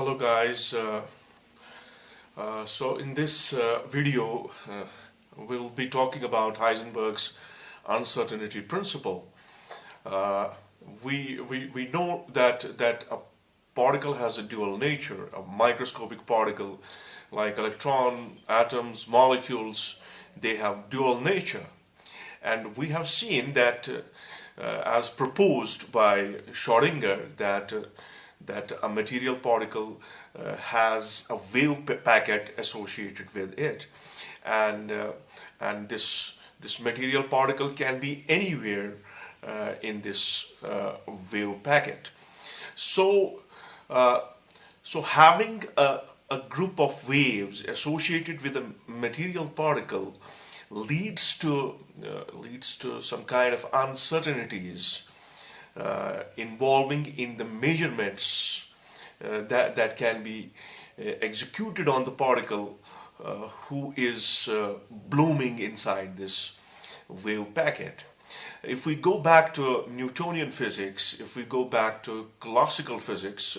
Hello guys, so in this video we'll be talking about Heisenberg's uncertainty principle. We know that a particle has a dual nature. A microscopic particle like electron, atoms, molecules, they have dual nature, and we have seen that as proposed by Schrödinger that a material particle has a wave packet associated with it, and this material particle can be anywhere in this wave packet. So having a group of waves associated with a material particle leads to some kind of uncertainties involving in the measurements that can be executed on the particle who is blooming inside this wave packet. If we go back to Newtonian physics, if we go back to classical physics,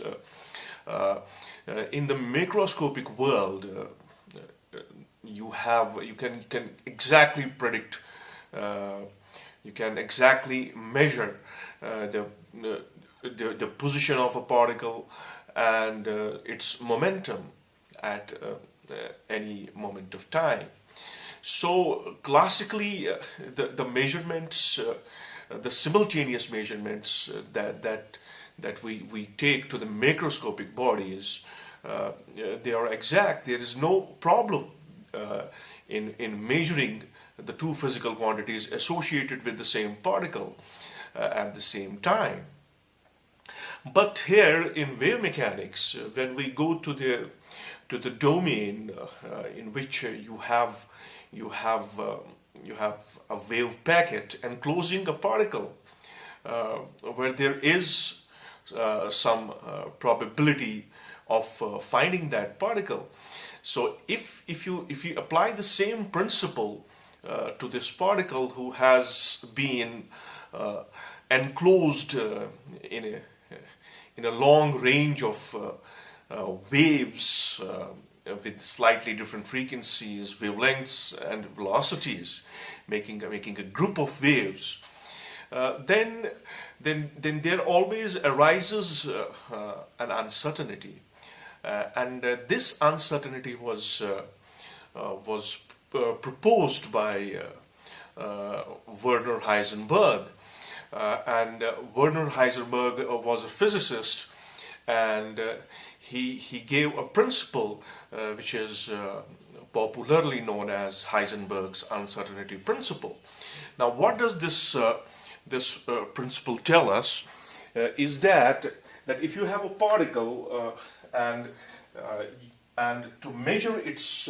in the macroscopic world, you can exactly predict, you can exactly measure the position of a particle and its momentum at any moment of time. So classically, the measurements, the simultaneous measurements that we take to the macroscopic bodies, they are exact. There is no problem in measuring the two physical quantities associated with the same particle at the same time. But here in wave mechanics, when we go to the domain in which you have a wave packet enclosing a particle, where there is some probability of finding that particle. So if you apply the same principle to this particle who has been enclosed in a long range of waves with slightly different frequencies, wavelengths, and velocities, making a group of waves, then there always arises an uncertainty, and this uncertainty was proposed by Werner Heisenberg. And Werner Heisenberg was a physicist, and he gave a principle which is popularly known as Heisenberg's uncertainty principle. Now, what does this principle tell us? Is that if you have a particle and to measure its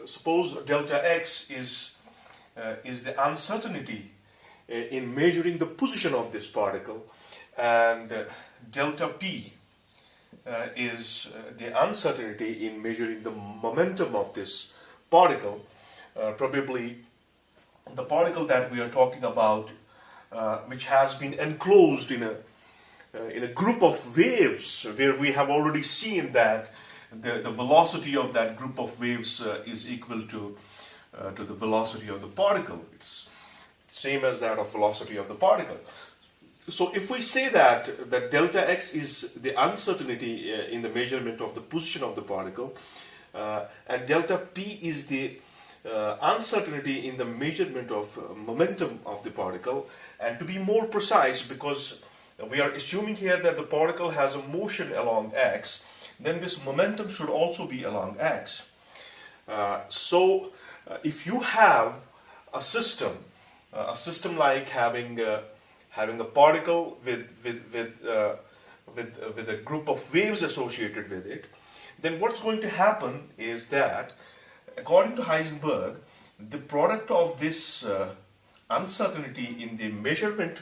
suppose delta x is the uncertainty in measuring the position of this particle, and delta p is the uncertainty in measuring the momentum of this particle. Probably the particle that we are talking about, which has been enclosed in a group of waves, where we have already seen that the velocity of that group of waves is equal to the velocity of the particle. It's same as that of velocity of the particle. So if we say that delta x is the uncertainty in the measurement of the position of the particle, and delta p is the uncertainty in the measurement of momentum of the particle, and to be more precise, because we are assuming here that the particle has a motion along x, then this momentum should also be along x. So if you have a system like having a particle with a group of waves associated with it, then what's going to happen is that, according to Heisenberg, the product of this uncertainty in the measurement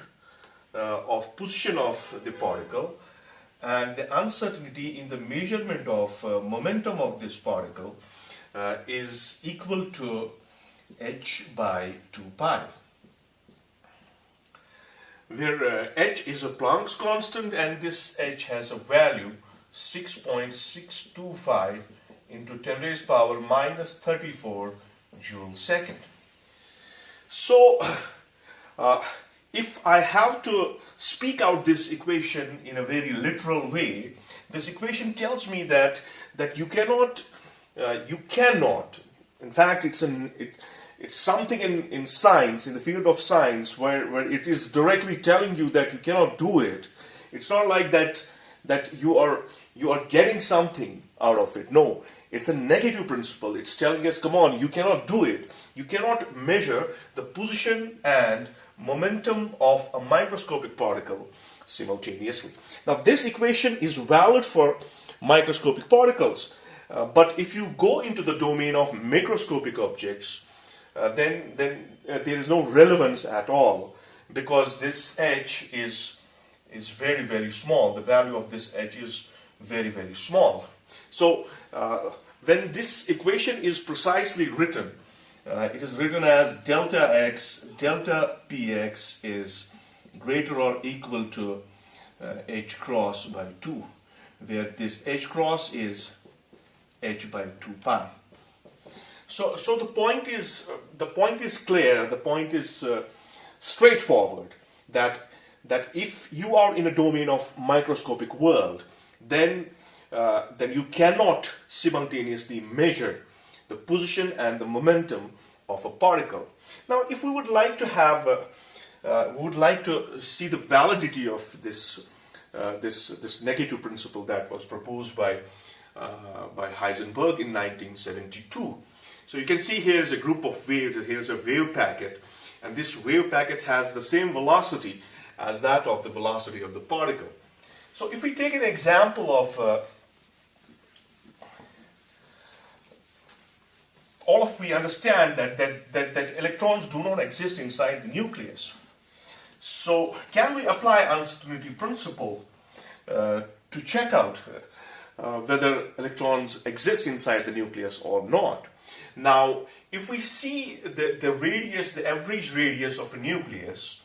of position of the particle and the uncertainty in the measurement of momentum of this particle is equal to h by 2 pi. where h is a Planck's constant, and this h has a value 6.625 into 10 raised power minus 34 joule second. So, if I have to speak out this equation in a very literal way, this equation tells me that you cannot, in fact, it's something in science, in the field of science, where it is directly telling you that you cannot do it. It's not like that you are getting something out of it. No, it's a negative principle. It's telling us, come on, you cannot do it. You cannot measure the position and momentum of a microscopic particle simultaneously. Now, this equation is valid for microscopic particles, but if you go into the domain of macroscopic objects, then there is no relevance at all, because this h is very, very small. The value of this h is very, very small. So when this equation is precisely written, it is written as delta x, delta px is greater or equal to h cross by 2, where this h cross is h by 2 pi. So the point is clear. The point is straightforward. That if you are in a domain of microscopic world, then you cannot simultaneously measure the position and the momentum of a particle. Now, if we would like to have, see the validity of this negative principle that was proposed by Heisenberg in 1972. So you can see here is a group of waves. Here's a wave packet, and this wave packet has the same velocity as that of the velocity of the particle. So if we take an example of we understand that electrons do not exist inside the nucleus. So can we apply uncertainty principle to check out whether electrons exist inside the nucleus or not? Now, if we see the radius, the average radius of a nucleus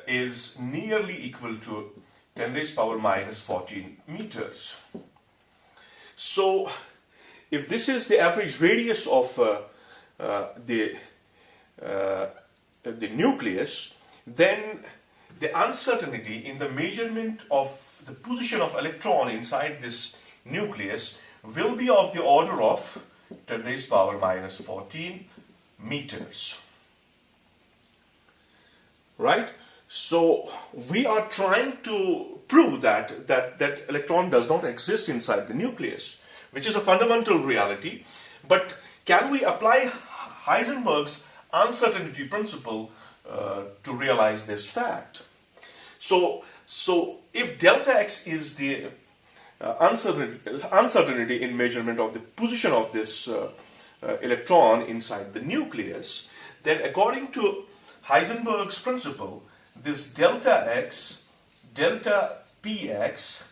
is nearly equal to 10 raised power minus 14 meters. So, if this is the average radius of the nucleus, then the uncertainty in the measurement of the position of electron inside this nucleus will be of the order of 10 raised power minus 14 meters. Right? So we are trying to prove that electron does not exist inside the nucleus, which is a fundamental reality. But can we apply Heisenberg's uncertainty principle to realize this fact? So if delta x is the uncertainty in measurement of the position of this electron inside the nucleus, then according to Heisenberg's principle, this delta x, delta px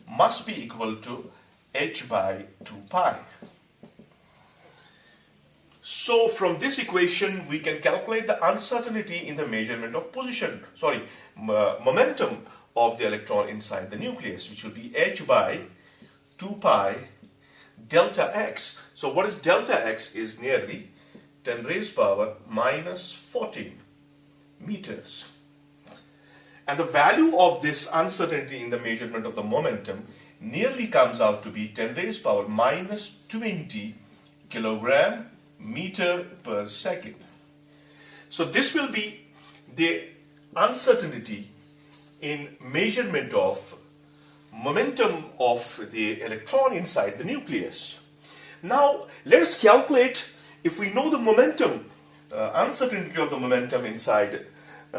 must be equal to h by 2 pi. So from this equation, we can calculate the uncertainty in the measurement of momentum of the electron inside the nucleus, which will be h by 2 pi delta x. So what is delta x? Is nearly 10 raised power minus 14 meters. And the value of this uncertainty in the measurement of the momentum nearly comes out to be 10 raised power minus 20 kilogram meter per second. So this will be the uncertainty in measurement of momentum of the electron inside the nucleus. Now let us calculate, if we know the momentum, uncertainty of the momentum inside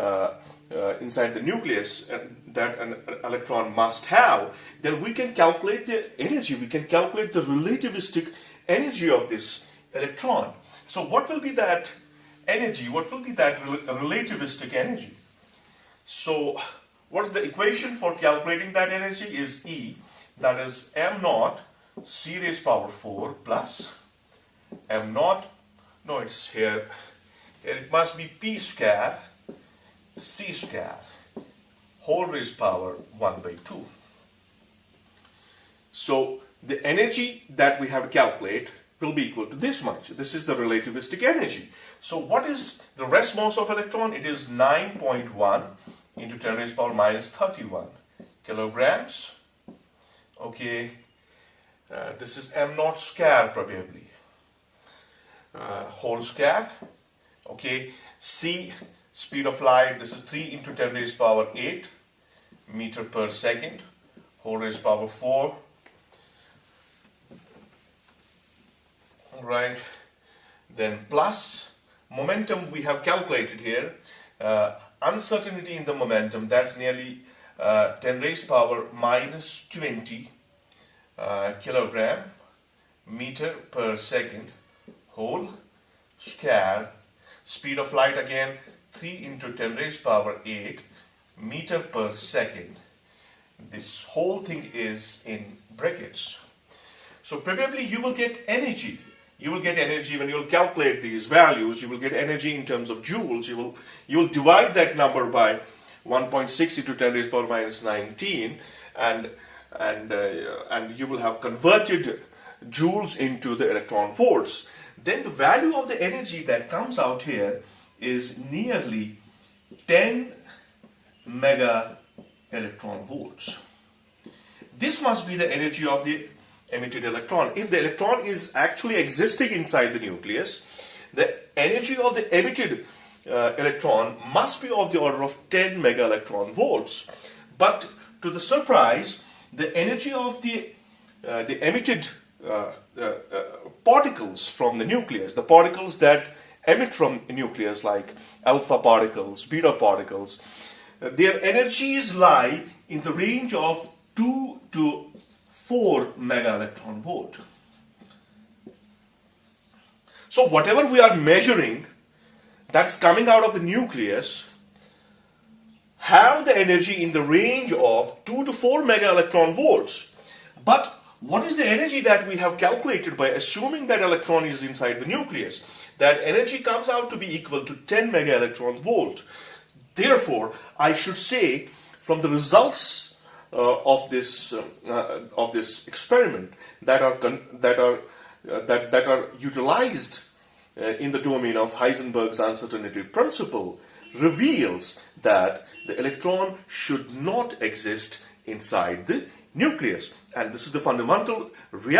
the nucleus that an electron must have, then we can calculate the energy. We can calculate the relativistic energy of this electron. So what will be that energy? What will be that relativistic energy? So what is the equation for calculating that energy? Is E, that is m naught c raised power 4 plus m naught, no, it's here it must be p square c square whole raised power 1 by 2. So the energy that we have to calculate will be equal to this much. This is the relativistic energy. So what is the rest mass of electron? It is 9.1 into 10 raised power minus 31 kilograms. Okay, this is m naught square probably, whole square. Okay, c, speed of light, this is 3 into 10 raised power 8 meter per second, whole raised power 4. All right, then plus momentum we have calculated here, uncertainty in the momentum, that's nearly 10 raised power minus 20 kilogram meter per second, whole square. Speed of light again 3 into 10 raised power 8 meter per second. This whole thing is in brackets. So probably you will get energy. You will get energy when you will calculate these values. You will get energy in terms of joules. You will divide that number by 1.6 into 10 raised power minus 19, and you will have converted joules into the electron volts. Then the value of the energy that comes out here is nearly 10 mega electron volts. This must be the energy of the emitted electron. If the electron is actually existing inside the nucleus, the energy of the emitted electron must be of the order of 10 mega electron volts. But to the surprise, the energy of the emitted particles from the nucleus, the particles that emit from the nucleus like alpha particles, beta particles, their energies lie in the range of 2 to 4 mega electron volt. So whatever we are measuring that's coming out of the nucleus have the energy in the range of 2 to 4 mega electron volts. But what is the energy that we have calculated by assuming that electron is inside the nucleus? That energy comes out to be equal to 10 mega electron volt. Therefore, I should say from the results of this experiment that are utilized in the domain of Heisenberg's uncertainty principle reveals that the electron should not exist inside the nucleus. And this is the fundamental reality